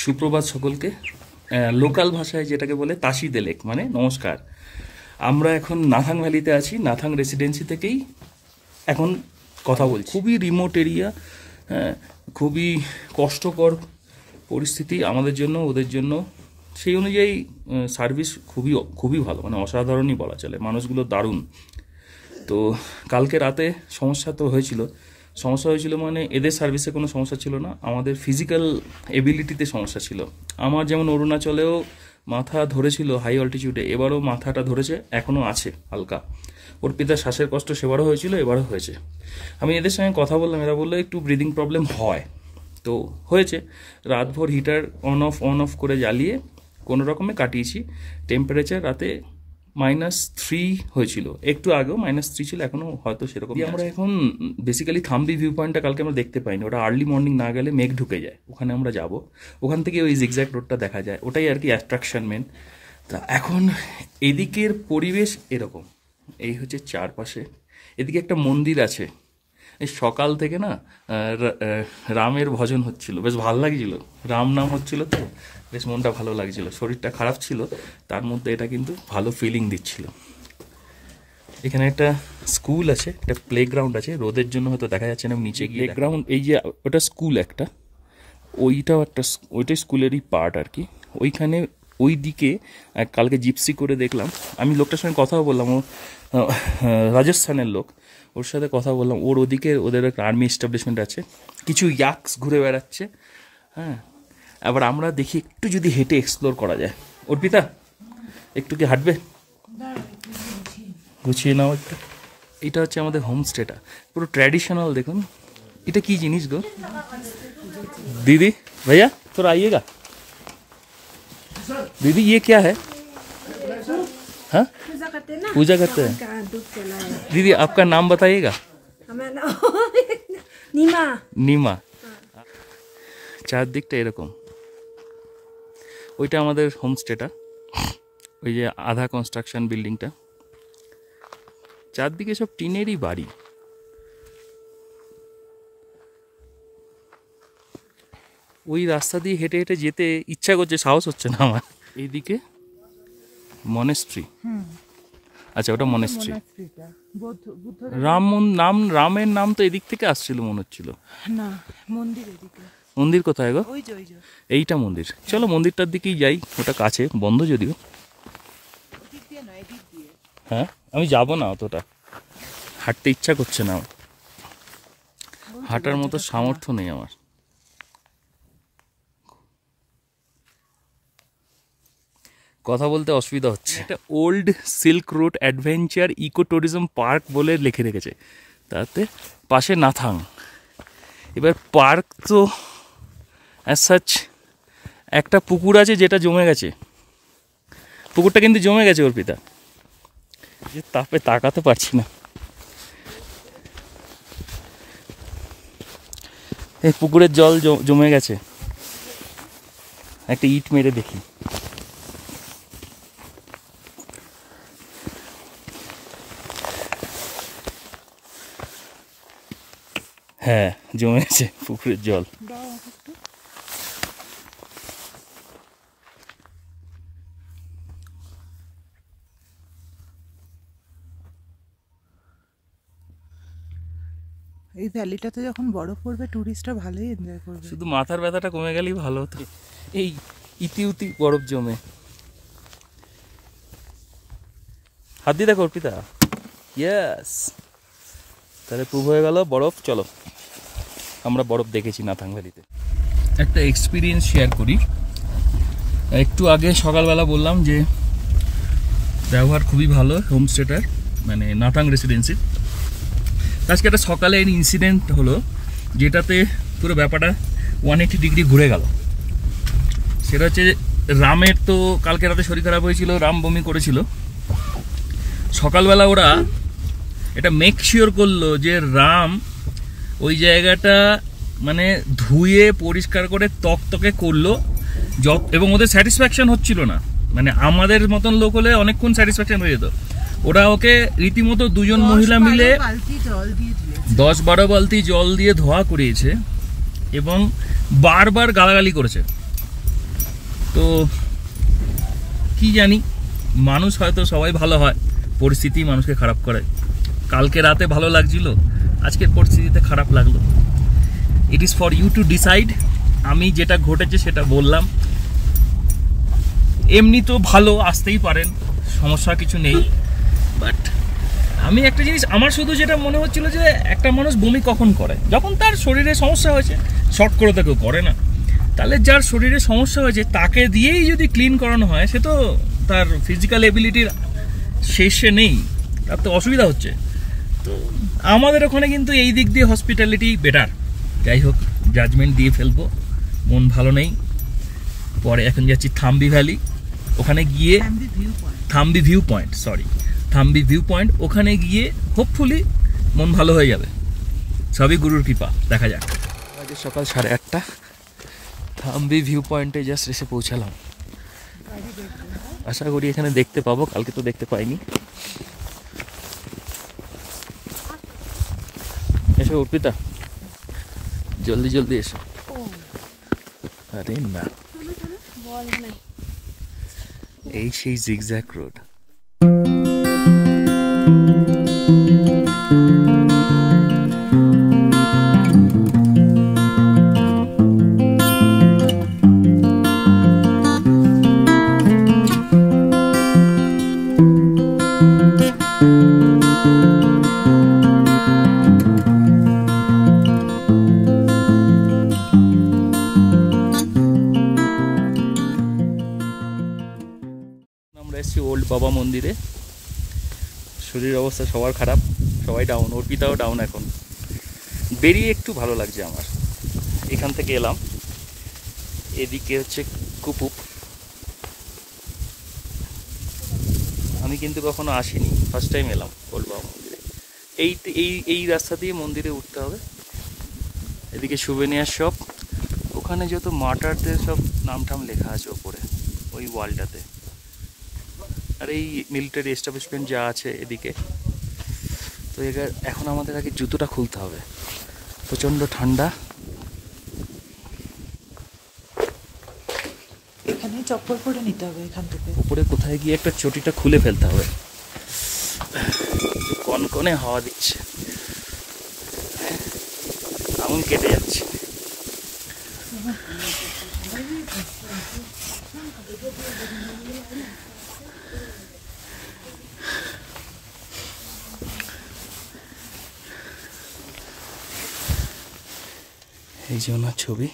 সুপ্রভাত সকলকে। লোকাল ভাষায় যেটাকে বলে তাসি দেলেক মানে নমস্কার। আমরা এখন নাথাং ভ্যালিতে আছি, নাথাং রেসিডেন্সি থেকেই এখন কথা বলছি। খুবই রিমোট এরিয়া, খুবই কষ্টকর পরিস্থিতি আমাদের জন্য, ওদের জন্য। সেই অনুযায়ী সার্ভিস খুবই ভালো, মানে অসাধারণই বলা চলে। মানুষগুলো দারুণ। তো কালকে রাতে সমস্যা হয়েছিল মানে এদের সার্ভিসে কোনো সমস্যা ছিল না, আমাদের ফিজিক্যাল এবিলিটিতে সমস্যা ছিল। আমার যেমন অরুণাচলেও মাথা ধরেছিল হাই অল্টিটিউডে, এবারও মাথাটা ধরেছে, এখনও আছে হালকা। ওর পিতার শ্বাসের কষ্ট সেবারও হয়েছিল, এবারও হয়েছে। আমি এদের সঙ্গে কথা বললাম, এরা বললো একটু ব্রিদিং প্রবলেম হয়। তো হয়েছে, রাতভর হিটার অন অফ করে জ্বালিয়ে কোনো রকমে কাটিয়েছি। টেম্পারেচার রাতে -3 হয়েছিল, একটু আগেও -3 ছিল, এখনও হয়তো সেরকম। আমরা এখন বেসিক্যালি থাম্বি ভিউ পয়েন্টটা কালকে আমরা দেখতে পাইনি, ওটা আর্লি মর্নিং না গেলে মেঘ ঢুকে যায়, ওখানে আমরা যাব। ওখান থেকে ওই জিগজ্যাগ রোডটা দেখা যায়, ওটাই আর কি অ্যাট্রাকশন মেন। তা এখন এদিকের পরিবেশ এরকম, এই হচ্ছে চারপাশে। এদিকে একটা মন্দির আছে, এই সকাল থেকে না রামের ভজন হচ্ছিল, বেশ ভালো লাগছিল। রাম নাম হচ্ছিল তো বেশ মনটা ভালো লাগছিল। শরীরটা খারাপ ছিল, তার মধ্যে এটা কিন্তু ভালো ফিলিং দিচ্ছিল। এখানে একটা স্কুল আছে, একটা প্লে গ্রাউন্ড আছে, রোদের জন্য হয়তো দেখা যাচ্ছে না নিচে গিয়ে। প্লে গ্রাউন্ড, এই যে ওটা স্কুল একটা, ওইটাই স্কুলেরই পার্ট আর কি। ওইখানে ওই দিকে কালকে জিপসি করে দেখলাম, আমি লোকটার সঙ্গে কথাও বললাম, ও রাজস্থানের লোক, ওর সাথে কথা বললাম। ওদিকে ওদের একটা আর্মি এস্টাবলিশমেন্ট আছে, কিছু ইয়াক্স ঘুরে বেড়াচ্ছে। হ্যাঁ, আবার আমরা দেখি একটু যদি হেঁটে এক্সপ্লোর করা যায়। অর্পিতা একটু কি হাঁটবে? গুছিয়ে নাও একটু। এটা হচ্ছে আমাদের হোমস্টেটা, পুরো ট্র্যাডিশনাল। দেখুন এটা কি জিনিস গো दीदी, भैया थोड़ा आइएगा। दीदी ये क्या है? हाँ, पूजा करते हैं। दीदी आपका नाम बताइएगा। नीमा। চারদিকটা এরকম। ওইটা আমাদের হোমস্টেটা, ওই যে আধা কনস্ট্রাকশন বিল্ডিংটা। চারদিকে সব টিনেরই বাড়ি। ওই রাস্তা দিয়ে হেঁটে হেঁটে যেতে ইচ্ছা করছে, সাহস হচ্ছে না আমার। এইদিকে মনেস্ট্রি। আচ্ছা, ওটা মনেস্ট্রি। রামের নাম তো এদিক থেকে আসছিল মনে হচ্ছিল। মন্দির কোথায় গো? এইটা মন্দির। চলো মন্দিরটার দিকেই যাই, ওটা কাছে, বন্ধ যদিও। হ্যাঁ, আমি যাব না, অতটা হাঁটতে ইচ্ছা করছে না, হাঁটার মতো সামর্থ্য নেই আমার। কথা বলতে অসুবিধা হচ্ছে। এটা old silk route adventure eco tourism park বলে লিখে রেখেছে, তাতে পাশে নাথাং। এবার পার্ক তো অ্যাজ সাচ একটা পুকুর আছে যেটা জমে গেছে, পুকুরটা কিন্তু জমে গেছে অর্পিতা, যে তাপে তাকাতে পারছি না। এই পুকুরের জল জমে গেছে, একটা ইট মেরে দেখি। হ্যাঁ, জমে গেছে পুকুরের জল। এই ভ্যালিটাতে যখন বরফ পড়বে টুরিস্টরা ভালোই এনজয় করবে। শুধু মাথার ব্যথাটা কমে গেলেই ভালো হতো। এই ইতি বরফ জমে। হাত দিয়ে দেখো অর্পিতা। ইয়েস, তাহলে প্রুভ হয়ে গেল বরফ। চলো, আমরা বরফ দেখেছি নাথাং ভ্যালিতে। একটা এক্সপিরিয়েন্স শেয়ার করি। একটু আগে সকালবেলা বললাম যে ব্যবহার খুবই ভালো হোমস্টেটার, মানে নাথাং রেসিডেন্সির। আজকে একটা সকালে ইনসিডেন্ট হলো যেটাতে পুরো ব্যাপারটা 180 ডিগ্রি ঘুরে গেল। সেটা হচ্ছে রামের তো কালকে রাতে শরীর খারাপ হয়েছিল, রাম বমি করেছিল। সকালবেলা ওরা এটা মেক শিওর করলো যে রাম ওই জায়গাটা মানে ধুয়ে পরিষ্কার করে তকতকে করলো, এবং ওদের স্যাটিসফ্যাকশন হচ্ছিল না। মানে আমাদের মতন লোক হলে অনেকক্ষণ স্যাটিসফ্যাকশন হয়ে যেত। ওরা ওকে রীতিমতো দুজন মহিলা মিলে 10-12 বালতি জল দিয়ে ধোয়া করিয়েছে এবং বারবার গালাগালি করেছে। তো কি জানি, মানুষ হয়তো সবাই ভালো হয়, পরিস্থিতি মানুষকে খারাপ করে। কালকে রাতে ভালো লাগছিল, আজকের পরিস্থিতিতে খারাপ লাগলো। It is for you to decide. আমি যেটা ঘটেছে সেটা বললাম। এমনি তো ভালো, আসতেই পারেন, সমস্যা কিছু নেই। বাট আমি একটা জিনিস, আমার শুধু যেটা মনে হচ্ছিল যে একটা মানুষ বমি কখন করে, যখন তার শরীরে সমস্যা হয়েছে। শর্ট করে তো কেউ করে না। তাহলে যার শরীরে সমস্যা হয়েছে তাকে দিয়েই যদি ক্লিন করানো হয়, সে তো তার ফিজিক্যাল এবিলিটির শেষে নেই, তার তো অসুবিধা হচ্ছে। তো আমাদের ওখানে কিন্তু এই দিক দিয়ে হসপিটালিটি বেটার। যাই হোক, জাজমেন্ট দিয়ে ফেলবো, মন ভালো নেই। পরে এখন যাচ্ছি থাম্বি ভ্যালি, ওখানে গিয়ে থাম্বি ভিউ পয়েন্ট, ওখানে গিয়ে হোপফুলি মন ভালো হয়ে যাবে। সবই গুরুর কৃপা, দেখা যাক। আজ সকাল 8:30, থাম্বি ভিউ পয়েন্টে জাস্ট এসে পৌঁছালাম। আশা করি এখানে দেখতে পাবো, কালকে তো দেখতে পাইনি। এসো অর্পিতা, জলদি জলদি এসো। আরে না, এই সেই জিগজ্যাগ রোড। আমরা এসেছি ওল্ড বাবা মন্দিরে। শরীর অবস্থা সবার খারাপ, সবাই ডাউন, অর্পিতাও ডাউন। এখন বেরিয়ে একটু ভালো লাগছে আমার। এখান থেকে এলাম, এদিকে হচ্ছে কুপুপ। আমি কিন্তু কখনো আসিনি, ফার্স্ট টাইম এলাম ওল্ড বাবা মন্দিরে। এই এই এই রাস্তা দিয়ে মন্দিরে উঠতে হবে। এদিকে সুভেনিয়ার শপ, ওখানে যত মার্টারদের সব নাম টাম লেখা আছে ওপরে ওই ওয়ালটাতে। আর এই মিলিটারি এস্টাবলিশমেন্ট যা আছে এদিকে। তো এখন আমাদের আগে জুতোটা খুলতে হবে, প্রচণ্ড ঠান্ডা। এখানে চপ্পল পরে নিতে হবে এখান থেকে। উপরে কোথায় গিয়ে একটা চটিটা খুলে ফেলতে হবে। কনকনে হাওয়া দিচ্ছে, আঙুল কেটে যাচ্ছে। এই যে ওনার ছবি,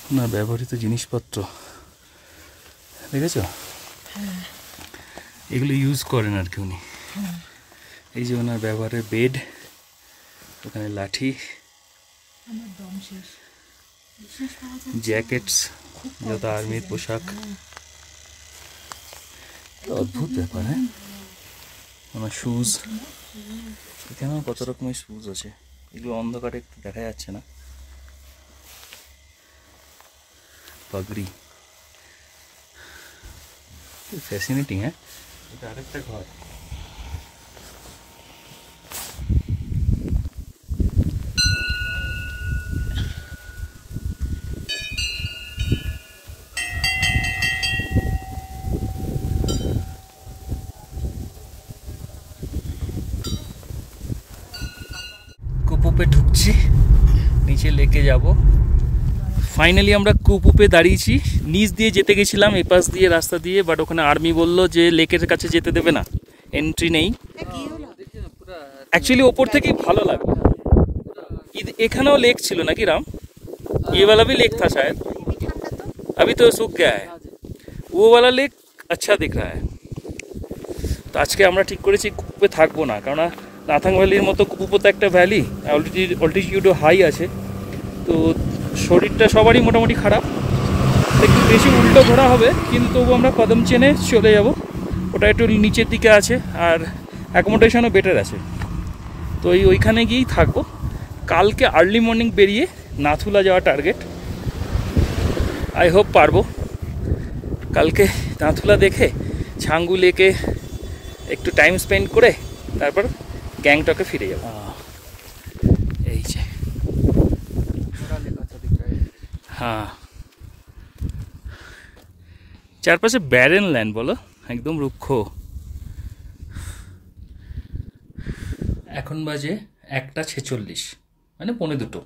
ওনার ব্যবহৃত জিনিসপত্র দেখেছ, এগুলো ইউজ করেন আর কি উনি। এই যে ওনার ব্যবহারের বেড, ওখানে লাঠি, জ্যাকেটস, যত আর্মির পোশাক। অদ্ভুত ব্যাপার। হ্যাঁ, ওনার শুজ, এখানেও কত রকমের শুজ আছে, এগুলো অন্ধকারে একটু দেখা যাচ্ছে না। পাগড়ি, ফ্যাসিনেটিং। হ্যাঁ, এটা আরেকটা ঘর। কুপুপে ঢুকছি, নিচে লেকে যাব। ফাইনালি আমরা কুপুপে দাঁড়িয়েছি। নিচ দিয়ে যেতে গেছিলাম, এপাশ দিয়ে রাস্তা দিয়ে, বাট ওখানে আর্মি বলল যে লেকের কাছে যেতে দেবে না, এন্ট্রি নেই। অ্যাকচুয়ালি ওপর থেকেই ভালো লাগে। এখানেও লেক ছিল নাকি রাম? ये वाला भी लेक था शायद, अभी तो सूख गया है। वो वाला लेक अच्छा दिख रहा है। তো আজকে আমরা ঠিক করেছি কুপুপে থাকবো না, কারণ নাথাং ভ্যালির মতো কুপুপো তো একটা ভ্যালি, অল্টিটিউডও হাই আছে। তো শরীরটা সবারই মোটামুটি খারাপ, একটু বেশি উল্টো ঘোরা হবে, কিন্তু তবু আমরা কদম চেনে চলে যাব। ওটা একটু নিচের দিকে আছে, আর অ্যাকোমোডেশনও বেটার আছে। তো ওইখানে গিয়েই থাকবো। কালকে আর্লি মর্নিং বেরিয়ে নাথুলা যাওয়া টার্গেট। আই হোপ পারবো। কালকে নাথুলা দেখে ছাঙ্গু লেকে একটু টাইম স্পেন্ড করে তারপর গ্যাংটকে ফিরে যাব। এই যে হ্যাঁ, চারপাশে ব্যারেন ল্যান্ড, বলো, একদম রুক্ষ। এখন বাজে 1:46, মানে 1:45।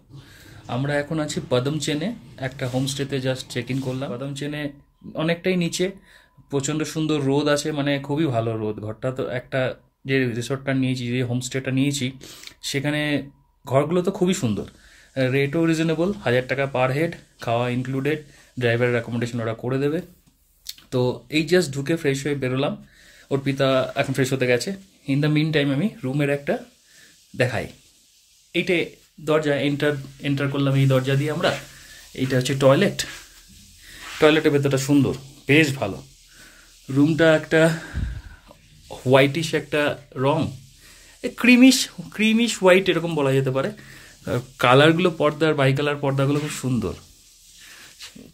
আমরা এখন আছি পদম চেনে, একটা হোমস্টেতে জাস্ট চেক ইন করলাম। পদম চেনে অনেকটাই নিচে, প্রচণ্ড সুন্দর রোদ আছে, মানে খুবই ভালো রোদ। ঘরটা তো একটা, যে রিসোর্টটা নিয়েছি, যে হোমস্টেটা নিয়েছি, সেখানে ঘরগুলো তো খুবই সুন্দর, রেটও রিজনেবল, 1000 টাকা পার হেড, খাওয়া ইনক্লুডেড, ড্রাইভারের অ্যাকোমোডেশন ওরা করে দেবে। তো এই জাস্ট ঢুকে ফ্রেশ হয়ে বেরোলাম, অর্পিতা এখন ফ্রেশ হতে গেছে। ইন দ্য মিন টাইম আমি রুমের একটা দেখাই। এইটা দরজা, এন্টার করলাম এই দরজা দিয়ে আমরা। এইটা হচ্ছে টয়লেট। টয়লেটের ভেতরটা সুন্দর, বেশ ভালো। রুমটা একটা হোয়াইটিশ একটা রং, ক্রিমিশ হোয়াইট এরকম বলা যেতে পারে। কালারগুলো, পর্দার বাই কালার পর্দাগুলো খুব সুন্দর,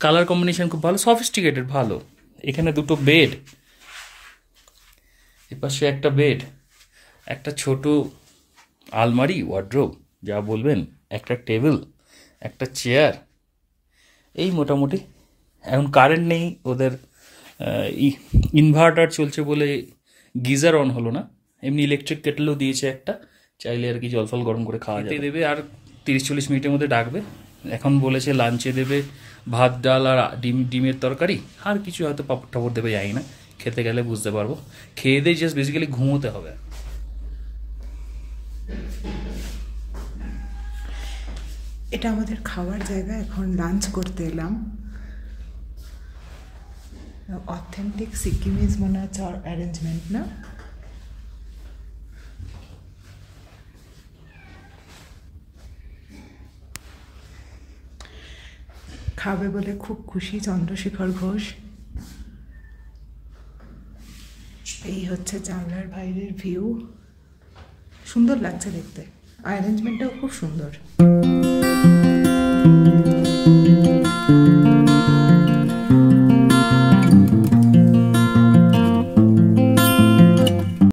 কালার কম্বিনেশন খুব ভালো, সফিস্টিকেটেড, ভালো। এখানে দুটো বেড, এপাশে একটা বেড, একটা ছোট আলমারি, ওয়ার্ড্রোব, যা বলবেন, একটা টেবিল, একটা চেয়ার, এই মোটামুটি। এখন কারেন্ট নেই ওদের, ইনভার্টার চলছে বলে গিজার অন হলো না, এমনি ইলেকট্রিক কেটেলও দিয়েছে একটা, চাইলে আর কি জল ফল গরম করে খাওয়া যেতে দেবে। আর 30-40 মিনিটের মধ্যে ডাকবে। এখন বলেছে লাঞ্চে দেবে ভাত, ডাল আর ডিমের তরকারি, আর কিছু হয়তো পাপড় টাপড় দেবে, যাই না, খেতে গেলে বুঝতে পারবো। খেয়ে দিয়ে জাস্ট বেসিক্যালি ঘুমোতে হবে। এটা আমাদের খাওয়ার জায়গা, এখন লাঞ্চ করতে এলাম। অথেন্টিক সিকিমিজ মনে হচ্ছে অ্যারেঞ্জমেন্ট, না? খাবে বলে খুব খুশি চন্দ্রশেখর ঘোষ। এই হচ্ছে জানলার বাইরের ভিউ, সুন্দর লাগছে দেখতে, অ্যারেঞ্জমেন্টটাও খুব সুন্দর।